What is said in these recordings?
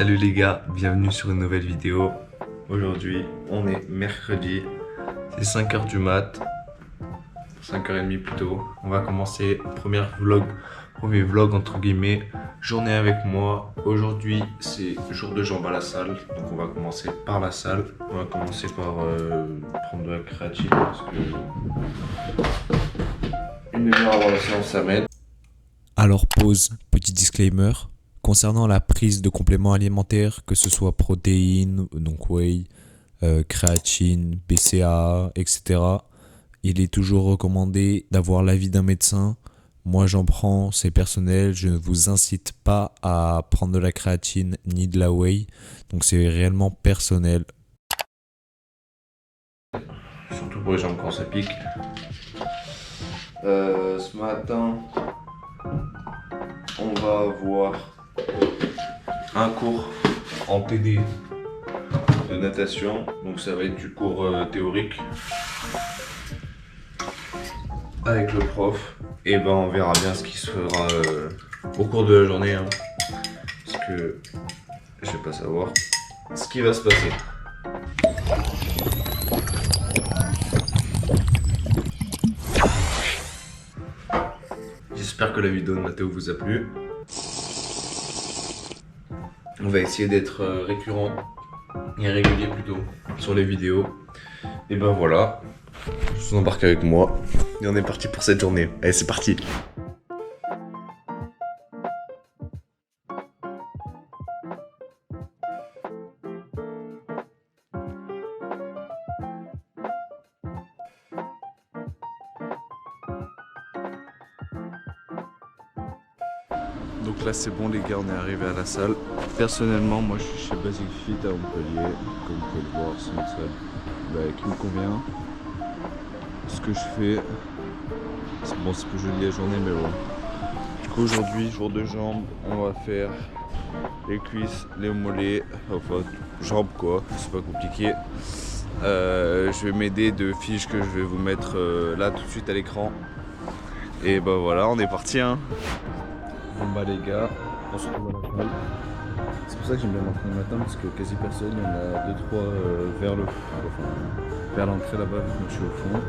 Salut les gars, bienvenue sur une nouvelle vidéo. Aujourd'hui, on est mercredi, c'est 5h du mat, 5h30 plutôt. On va commencer, premier vlog entre guillemets, journée avec moi. Aujourd'hui, c'est jour de jambes à la salle, donc on va commencer par la salle. On va commencer par prendre de la créatine parce que une demi-heure avant la séance ça m'aide. Alors pause, petit disclaimer. Concernant la prise de compléments alimentaires, que ce soit protéines, donc whey, créatine, BCAA, etc., il est toujours recommandé d'avoir l'avis d'un médecin. Moi j'en prends, c'est personnel, je ne vous incite pas à prendre de la créatine ni de la whey, donc c'est réellement personnel. Surtout pour les jambes quand ça pique. Ce matin, on va avoir un cours en TD de natation, donc ça va être du cours théorique avec le prof, et ben on verra bien ce qui se fera au cours de la journée, hein, parce que je vais pas savoir ce qui va se passer. J'espère que la vidéo de Mathéo vous a plu. On va essayer d'être récurrent et régulier plutôt sur les vidéos. Et ben voilà, je vous embarque avec moi et on est parti pour cette journée. Allez, c'est parti. Donc là c'est bon les gars, on est arrivé à la salle. Personnellement moi je suis chez Basic Fit à Montpellier. Comme vous pouvez le voir, c'est une salle qui me convient. Ce que je fais, c'est bon, c'est plus joli la journée mais bon. Du coup aujourd'hui, jour de jambes, on va faire les cuisses, les mollets, enfin jambes quoi, c'est pas compliqué. Je vais m'aider de fiches que je vais vous mettre là tout de suite à l'écran. Et bah voilà, on est parti hein. Bon bah les gars, on se retrouve à la salle. C'est pour ça que j'aime bien m'entraîner le matin parce que quasi personne, il y en a 2-3 vers l'entrée là-bas, vu que je suis au fond.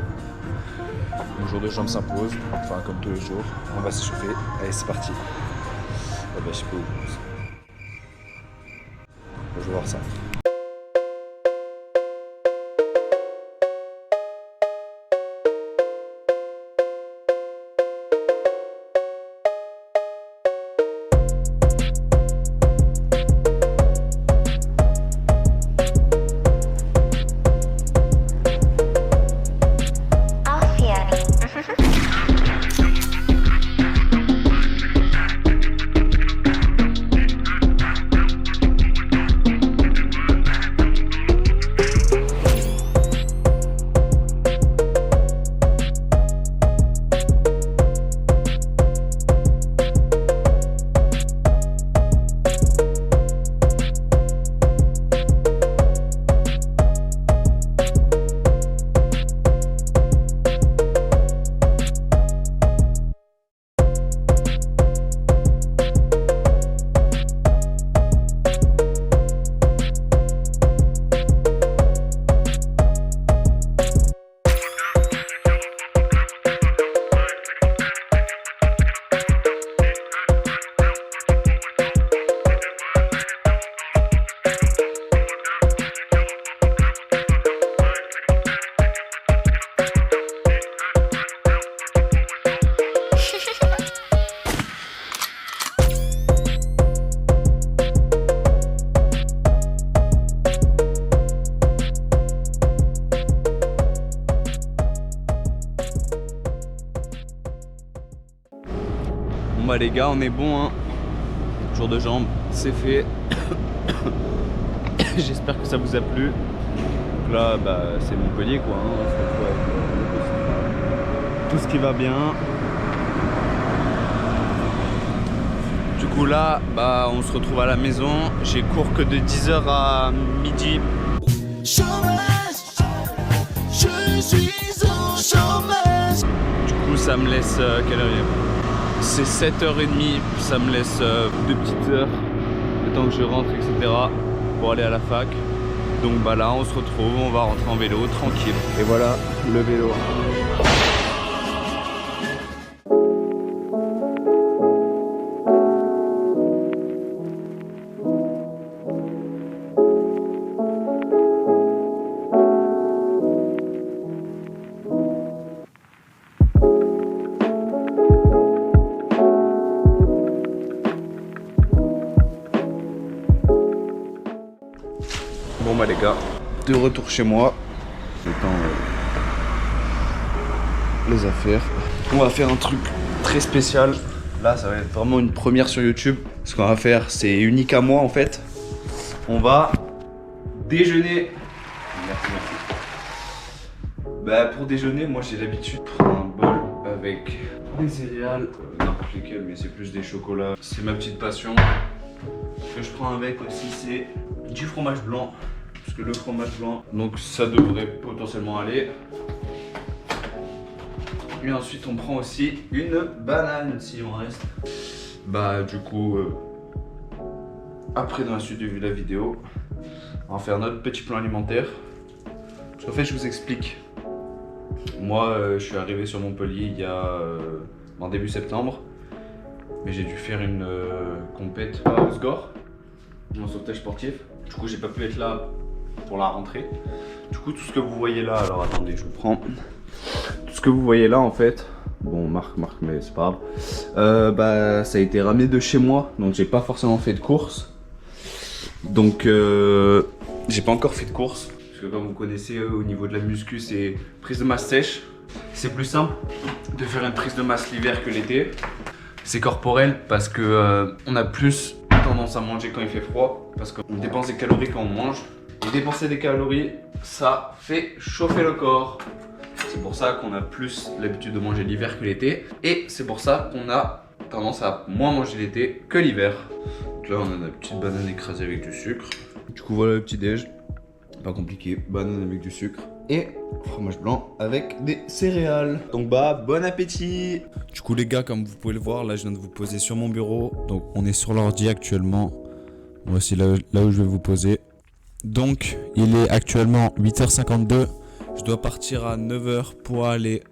Le jour de jambes s'impose, enfin comme tous les jours, on va s'échauffer. Allez c'est parti. Ah bah je sais pas où je pense. Je vais voir ça. Bon bah les gars, on est bon hein. Jour de jambes, c'est fait. J'espère que ça vous a plu. Donc là bah c'est Montpellier quoi hein. Tout ce qui va bien. Du coup là bah on se retrouve à la maison. J'ai cours que de 10h à midi. Chômage, je suis au chômage. Du coup ça me laisse quelle heure il est ? C'est 7h30, ça me laisse 2 petites heures temps que je rentre, etc. pour aller à la fac. Donc bah là on se retrouve, on va rentrer en vélo tranquille. Et voilà le vélo. Bon bah les gars, de retour chez moi. J'attends les affaires. On va faire un truc très spécial. Là ça va être vraiment une première sur YouTube. Ce qu'on va faire c'est unique à moi en fait. On va déjeuner. Merci, merci. Bah pour déjeuner moi j'ai l'habitude de prendre un bol avec des céréales. N'importe lesquelles mais c'est plus des chocolats. C'est ma petite passion. Ce que je prends avec aussi c'est du fromage blanc. Parce que le fromage blanc, donc ça devrait potentiellement aller. Et ensuite on prend aussi une banane si on reste. Bah du coup, après dans la suite de la vidéo, on va faire notre petit plan alimentaire. Parce qu'en fait je vous explique. Moi je suis arrivé sur Montpellier il y a en début septembre. Mais j'ai dû faire une compète à Osgore, mon sauvetage sportif. Du coup j'ai pas pu être là pour la rentrée. Du coup tout ce que vous voyez là, alors attendez je vous prends. Tout ce que vous voyez là en fait, bon marque mais c'est pas grave. Bah ça a été ramené de chez moi, donc j'ai pas forcément fait de course. Donc j'ai pas encore fait de course. Parce que comme vous connaissez au niveau de la muscu c'est prise de masse sèche. C'est plus simple de faire une prise de masse l'hiver que l'été. C'est corporel parce que on a plus tendance à manger quand il fait froid. Parce qu'on dépense des calories quand on mange. Et dépenser des calories, ça fait chauffer le corps. C'est pour ça qu'on a plus l'habitude de manger l'hiver que l'été. Et c'est pour ça qu'on a tendance à moins manger l'été que l'hiver. Donc là on a une petite banane écrasée avec du sucre. Du coup voilà le petit déj. Pas compliqué, banane avec du sucre. Et fromage blanc avec des céréales. Donc bah bon appétit. Du coup les gars, comme vous pouvez le voir, là je viens de vous poser sur mon bureau. Donc on est sur l'ordi actuellement. Voici là où je vais vous poser. Donc il est actuellement 8h52. Je dois partir à 9h pour aller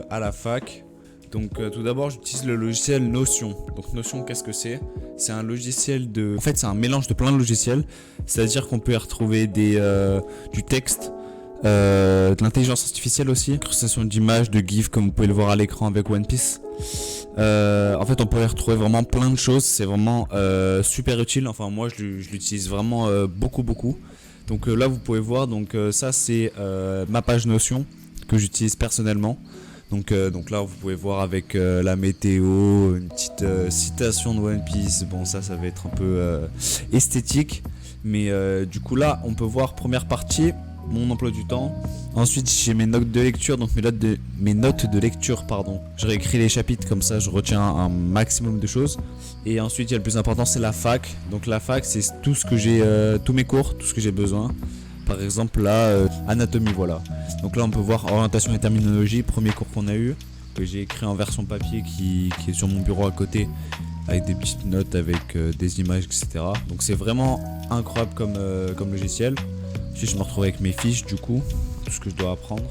à la fac. Donc tout d'abord j'utilise le logiciel Notion. Donc Notion qu'est-ce que c'est? C'est un logiciel de... En fait c'est un mélange de plein de logiciels. C'est-à-dire qu'on peut y retrouver du texte, de l'intelligence artificielle aussi, création d'images, de GIF comme vous pouvez le voir à l'écran avec One Piece. En fait on peut y retrouver vraiment plein de choses. C'est vraiment super utile. Enfin moi je l'utilise vraiment beaucoup. Donc là vous pouvez voir, donc ça c'est ma page Notion que j'utilise personnellement. Donc là vous pouvez voir avec la météo, une petite citation de One Piece. Bon ça va être un peu esthétique. Mais du coup là on peut voir première partie, mon emploi du temps. Ensuite j'ai mes notes de lecture, donc mes notes de lecture pardon. Je réécris les chapitres comme ça je retiens un maximum de choses. Et ensuite il y a le plus important c'est la fac. Donc la fac c'est tout ce que j'ai, tous mes cours, tout ce que j'ai besoin. Par exemple là, anatomie voilà. Donc là on peut voir orientation et terminologie, premier cours qu'on a eu, que j'ai écrit en version papier qui est sur mon bureau à côté. Avec des petites notes, avec des images, etc. Donc c'est vraiment incroyable comme logiciel. Ensuite je me retrouve avec mes fiches du coup, tout ce que je dois apprendre.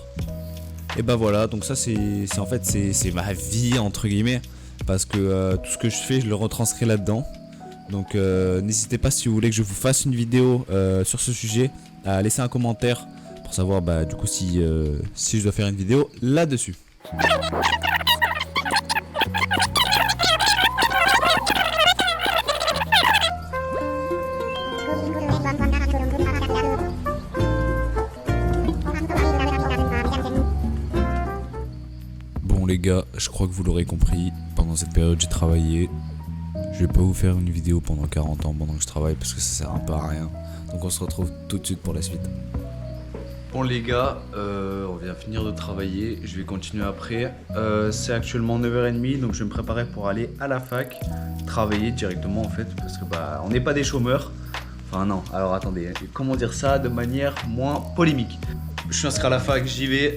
Et bah voilà, donc ça c'est en fait c'est ma vie entre guillemets. Parce que tout ce que je fais je le retranscris là-dedans. Donc n'hésitez pas si vous voulez que je vous fasse une vidéo sur ce sujet, à laisser un commentaire pour savoir bah du coup si je dois faire une vidéo là-dessus. Bon les gars, je crois que vous l'aurez compris, pendant cette période j'ai travaillé. Je vais pas vous faire une vidéo pendant 40 ans pendant que je travaille parce que ça sert un peu à rien. Donc on se retrouve tout de suite pour la suite. Bon les gars, on vient finir de travailler, je vais continuer après. C'est actuellement 9h30 donc je vais me préparer pour aller à la fac, travailler directement en fait parce que bah on n'est pas des chômeurs. Enfin non, alors attendez, comment dire ça de manière moins polémique. Je suis inscrit à la fac, j'y vais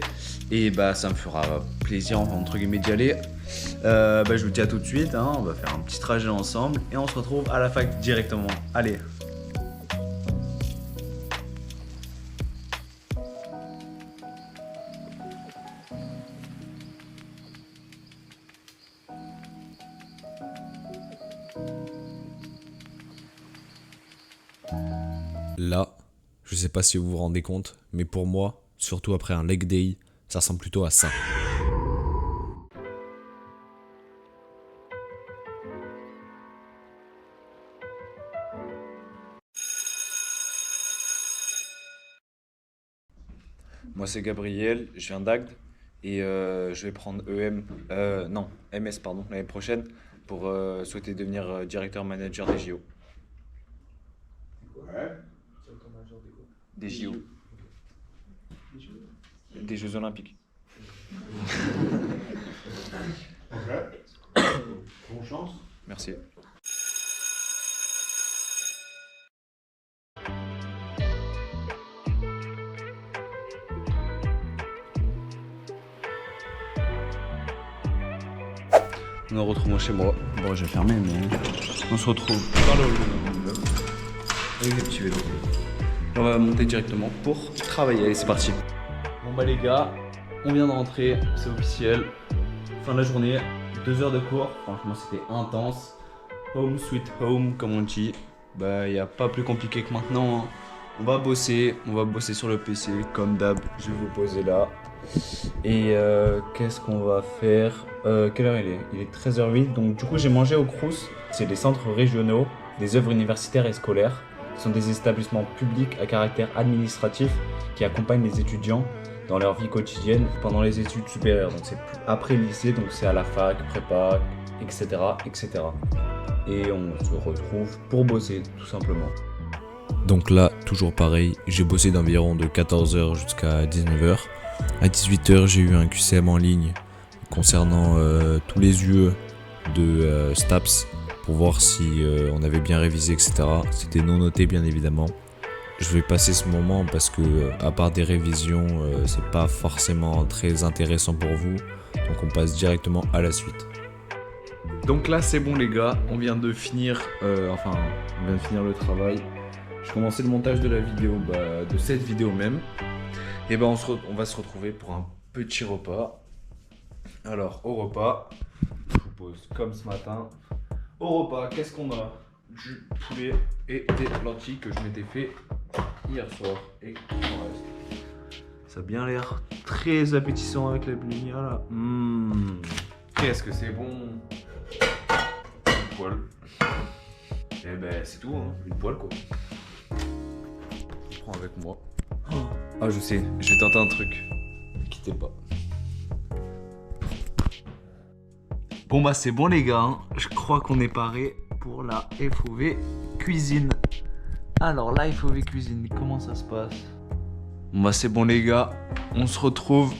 et bah ça me fera plaisir entre guillemets d'y aller. Je vous dis à tout de suite, hein, on va faire un petit trajet ensemble et on se retrouve à la fac directement. Allez. Là, je sais pas si vous vous rendez compte, mais pour moi, surtout après un leg day, ça ressemble plutôt à ça. Moi c'est Gabriel, je viens d'Agde et je vais prendre MS pardon, l'année prochaine pour souhaiter devenir directeur manager des JO. Ouais. Des JO. Des Jeux Olympiques. Ok. Bonne chance. Merci. On se retrouve chez moi. Bon, j'ai fermé, mais on se retrouve dans le hall avec des petits vélos. On va monter directement pour travailler. Allez, c'est parti. Bon bah les gars, on vient de rentrer, c'est officiel. Fin de la journée, 2 heures de cours. Franchement, c'était intense. Home sweet home, comme on dit. Bah, y a pas plus compliqué que maintenant, hein. On va bosser sur le PC comme d'hab. Je vais vous poser là. Et qu'est-ce qu'on va faire? Quelle heure il est? Il est 13h08. Donc du coup j'ai mangé au Crous. C'est des centres régionaux, des œuvres universitaires et scolaires. Ce sont des établissements publics à caractère administratif qui accompagnent les étudiants dans leur vie quotidienne pendant les études supérieures. Donc c'est après le lycée, donc c'est à la fac, prépa, etc., etc. Et on se retrouve pour bosser tout simplement. Donc là, toujours pareil, j'ai bossé d'environ de 14h jusqu'à 19h. À 18h, j'ai eu un QCM en ligne concernant tous les UE de STAPS pour voir si on avait bien révisé, etc. C'était non noté, bien évidemment. Je vais passer ce moment parce que, à part des révisions, c'est pas forcément très intéressant pour vous. Donc on passe directement à la suite. Donc là c'est bon les gars, on vient de finir le travail. Je commençais le montage de la vidéo, de cette vidéo même. Et on va se retrouver pour un petit repas. Alors au repas, je vous pose comme ce matin. Au repas, qu'est-ce qu'on a? Du poulet et des lentilles que je m'étais fait hier soir et qu'il m'en reste. Ça a bien l'air très appétissant avec la lumière là. Qu'est-ce que c'est bon. Une poêle. Et c'est tout, hein. Une poêle quoi. Je prends avec moi. Ah je sais, je vais tenter un truc. Ne quittez pas. Bon c'est bon les gars, hein. Je crois qu'on est paré pour la FOV cuisine. Alors la FOV cuisine, comment ça se passe? Bon c'est bon les gars, on se retrouve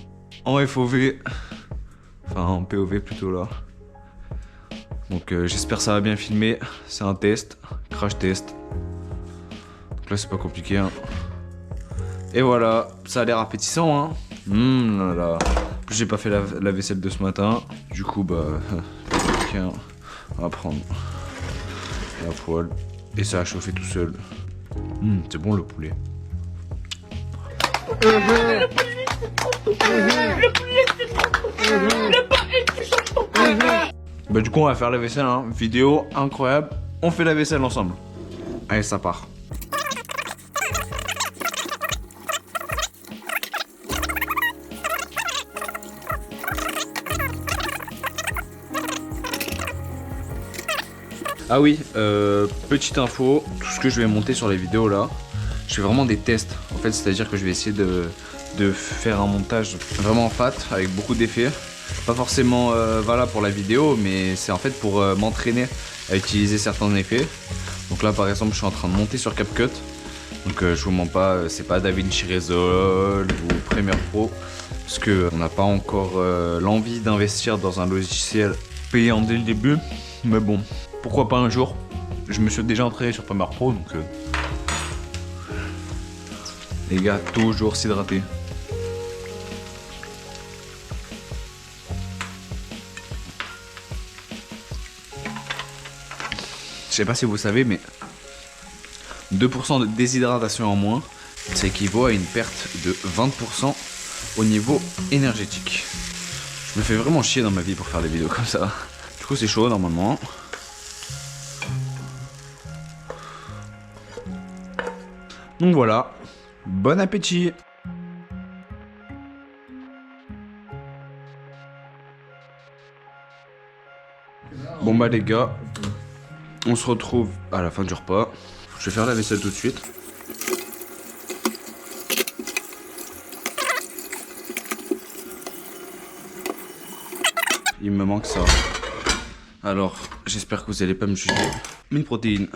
en FOV. Enfin en POV plutôt là. Donc j'espère que ça va bien filmer. C'est un test, crash test. Donc là c'est pas compliqué hein. Et voilà, ça a l'air appétissant hein. Là. En plus j'ai pas fait la vaisselle de ce matin. Du coup tiens, on va prendre la poêle. Et ça a chauffé tout seul. C'est bon le poulet. Du coup on va faire la vaisselle hein. Vidéo incroyable. On fait la vaisselle ensemble. Allez ça part. Ah oui, petite info, tout ce que je vais monter sur les vidéos là, je fais vraiment des tests. En fait, c'est-à-dire que je vais essayer de faire un montage vraiment fat avec beaucoup d'effets. Pas forcément voilà pour la vidéo, mais c'est en fait pour m'entraîner à utiliser certains effets. Donc là, par exemple, je suis en train de monter sur CapCut. Donc je vous mens pas, c'est pas DaVinci Resolve ou Premiere Pro, parce que on n'a pas encore l'envie d'investir dans un logiciel payant dès le début. Mais bon, pourquoi pas un jour. Je me suis déjà entraîné sur Premiere Pro, donc les gars, toujours s'hydrater. Je sais pas si vous savez, mais 2% de déshydratation en moins, ça équivaut à une perte de 20% au niveau énergétique. Je me fais vraiment chier dans ma vie pour faire des vidéos comme ça. Du coup, c'est chaud normalement. Donc voilà, bon appétit! Bon bah les gars, on se retrouve à la fin du repas. Je vais faire la vaisselle tout de suite. Il me manque ça. Alors, j'espère que vous allez pas me juger. Mes protéines.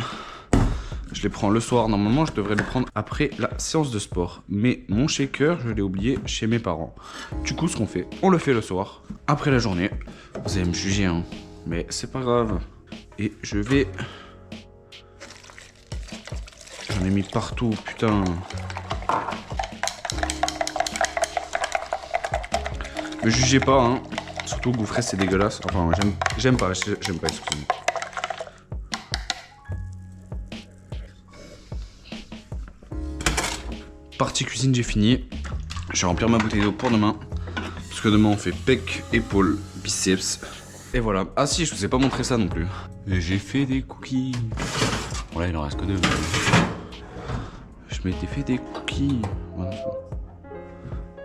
Je les prends le soir. Normalement, je devrais les prendre après la séance de sport. Mais mon shaker, je l'ai oublié chez mes parents. Du coup, ce qu'on fait, on le fait le soir, après la journée. Vous allez me juger, hein. Mais c'est pas grave. Et je vais... J'en ai mis partout, putain. Me jugez pas, hein. Surtout goût frais, c'est dégueulasse. Enfin, j'aime pas, excusez-moi. Partie cuisine, j'ai fini. Je vais remplir ma bouteille d'eau pour demain. Parce que demain, on fait pec, épaules, biceps. Et voilà. Ah si, je vous ai pas montré ça non plus. J'ai fait des cookies. Bon là, il en reste que 2. Je m'étais fait des cookies. Voilà.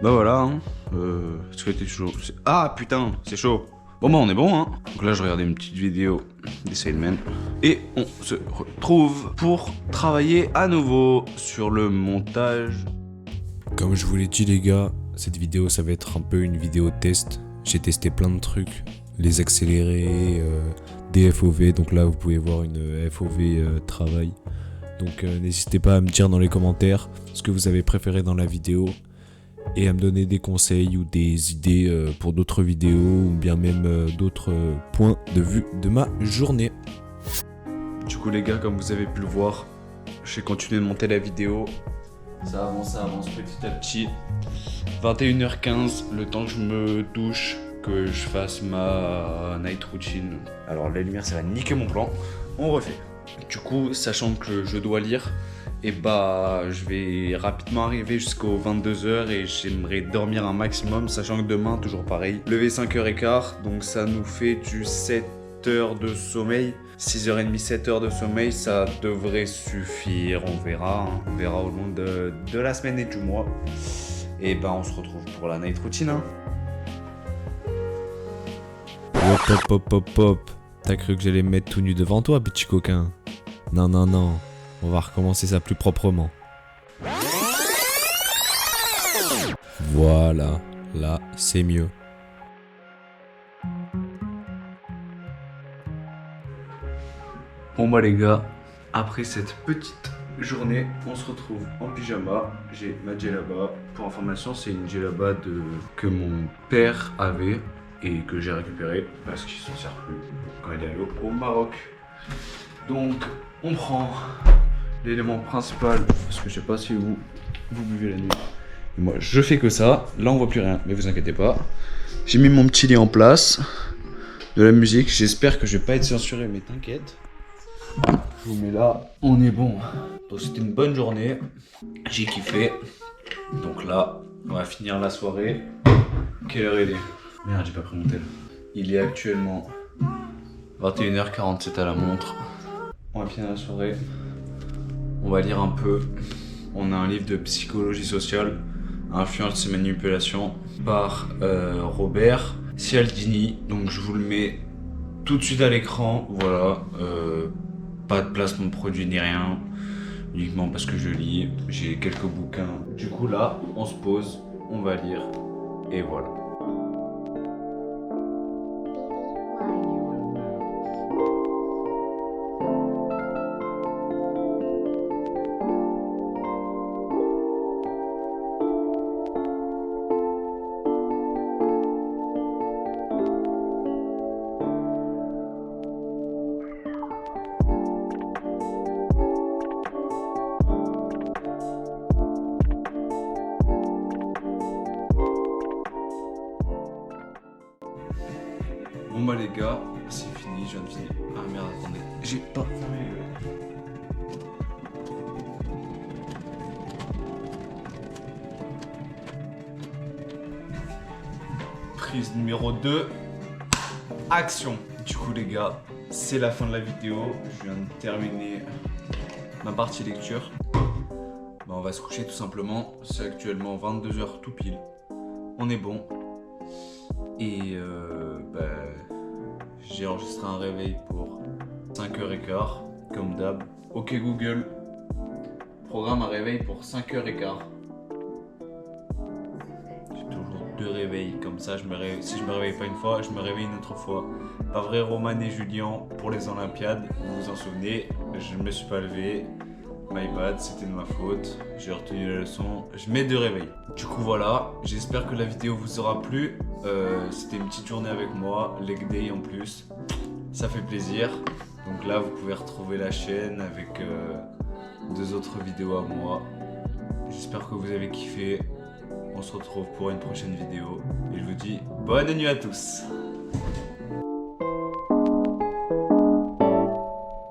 Bah voilà, hein. Est-ce que t'es chaud? Ah putain, c'est chaud. Bon bah on est bon, hein. Donc là, je regardais une petite vidéo des Sailmen. Et on se retrouve pour travailler à nouveau sur le montage. Comme je vous l'ai dit les gars, cette vidéo ça va être un peu une vidéo test. J'ai testé plein de trucs, les accélérés, des FOV, donc là vous pouvez voir une FOV travail. Donc n'hésitez pas à me dire dans les commentaires ce que vous avez préféré dans la vidéo et à me donner des conseils ou des idées pour d'autres vidéos ou bien même d'autres points de vue de ma journée. Du coup les gars, comme vous avez pu le voir, j'ai continué de monter la vidéo. Ça avance petit à petit. 21h15, le temps que je me douche, que je fasse ma night routine. Alors la lumière ça va niquer mon plan. On refait. Du coup, sachant que je dois lire, et bah je vais rapidement arriver jusqu'aux 22h et j'aimerais dormir un maximum, sachant que demain, toujours pareil, lever 5h15, donc ça nous fait du 7 heures de sommeil. 6h30, 7 heures de sommeil, ça devrait suffire, on verra, hein. On verra au long de la semaine et du mois. Et bah on se retrouve pour la night routine, hein. Hop hop hop hop hop. T'as cru que j'allais me mettre tout nu devant toi, petit coquin? Non non non, on va recommencer ça plus proprement. Voilà, là c'est mieux. Bon bah les gars, après cette petite journée, on se retrouve en pyjama. J'ai ma djellaba. Pour information, c'est une djellaba que mon père avait et que j'ai récupéré parce qu'il s'en sert plus quand il est allé au Maroc. Donc on prend l'élément principal, parce que je sais pas si vous buvez la nuit. Moi je fais que ça, là on voit plus rien, mais vous inquiétez pas. J'ai mis mon petit lit en place, de la musique, j'espère que je vais pas être censuré, mais t'inquiète. Je vous mets là, on est bon. Donc c'était une bonne journée, j'ai kiffé. Donc là, on va finir la soirée. Quelle heure il est? Merde, j'ai pas pris mon tel. Il est actuellement 21h47 à la montre. On va finir la soirée. On va lire un peu. On a un livre de psychologie sociale, Influence et manipulation, par Robert Cialdini. Donc je vous le mets tout de suite à l'écran. Voilà. Pas de placement de produit ni rien. Uniquement parce que je lis. J'ai quelques bouquins. Du coup là, on se pose, on va lire. Et voilà. Bon bah les gars, c'est fini, je viens de finir. Ah merde, attendez, j'ai pas fermé le... Prise numéro 2. Action. Du coup les gars, c'est la fin de la vidéo. Je viens de terminer ma partie lecture. Bah, on va se coucher tout simplement. C'est actuellement 22h tout pile. On est bon. Et j'ai enregistré un réveil pour 5h15, comme d'hab. Ok Google, programme un réveil pour 5h15. J'ai toujours 2 réveils, comme ça si je me réveille pas une fois, je me réveille une autre fois. Pas vrai Roman et Julien pour les Olympiades, vous vous en souvenez, je me suis pas levé. My bad, c'était de ma faute, j'ai retenu la leçon, je mets 2 réveils. Du coup voilà, j'espère que la vidéo vous aura plu. C'était une petite journée avec moi, leg day en plus, ça fait plaisir. Donc là vous pouvez retrouver la chaîne avec 2 autres vidéos à moi. J'espère que vous avez kiffé, on se retrouve pour une prochaine vidéo. Et je vous dis bonne nuit à tous.